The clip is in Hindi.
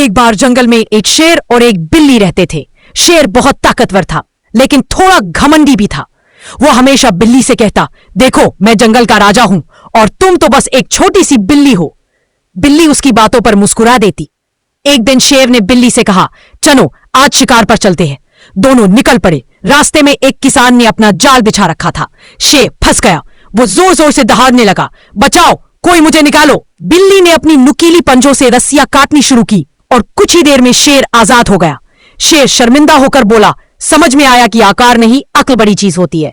एक बार जंगल में एक शेर और एक बिल्ली रहते थे। शेर बहुत ताकतवर था, लेकिन थोड़ा घमंडी भी था। वो हमेशा बिल्ली से कहता, देखो मैं जंगल का राजा हूं और तुम तो बस एक छोटी सी बिल्ली हो। बिल्ली उसकी बातों पर मुस्कुरा देती। एक दिन शेर ने बिल्ली से कहा, चलो आज शिकार पर चलते हैं। दोनों निकल पड़े। रास्ते में एक किसान ने अपना जाल बिछा रखा था। शेर फंस गया। वो जोर जोर से दहाड़ने लगा, बचाओ, कोई मुझे निकालो। बिल्ली ने अपनी नुकीली पंजों से रस्सियां काटनी शुरू की और कुछ ही देर में शेर आजाद हो गया। शेर शर्मिंदा होकर बोला, समझ में आया कि आकार नहीं, अक्ल बड़ी चीज होती है।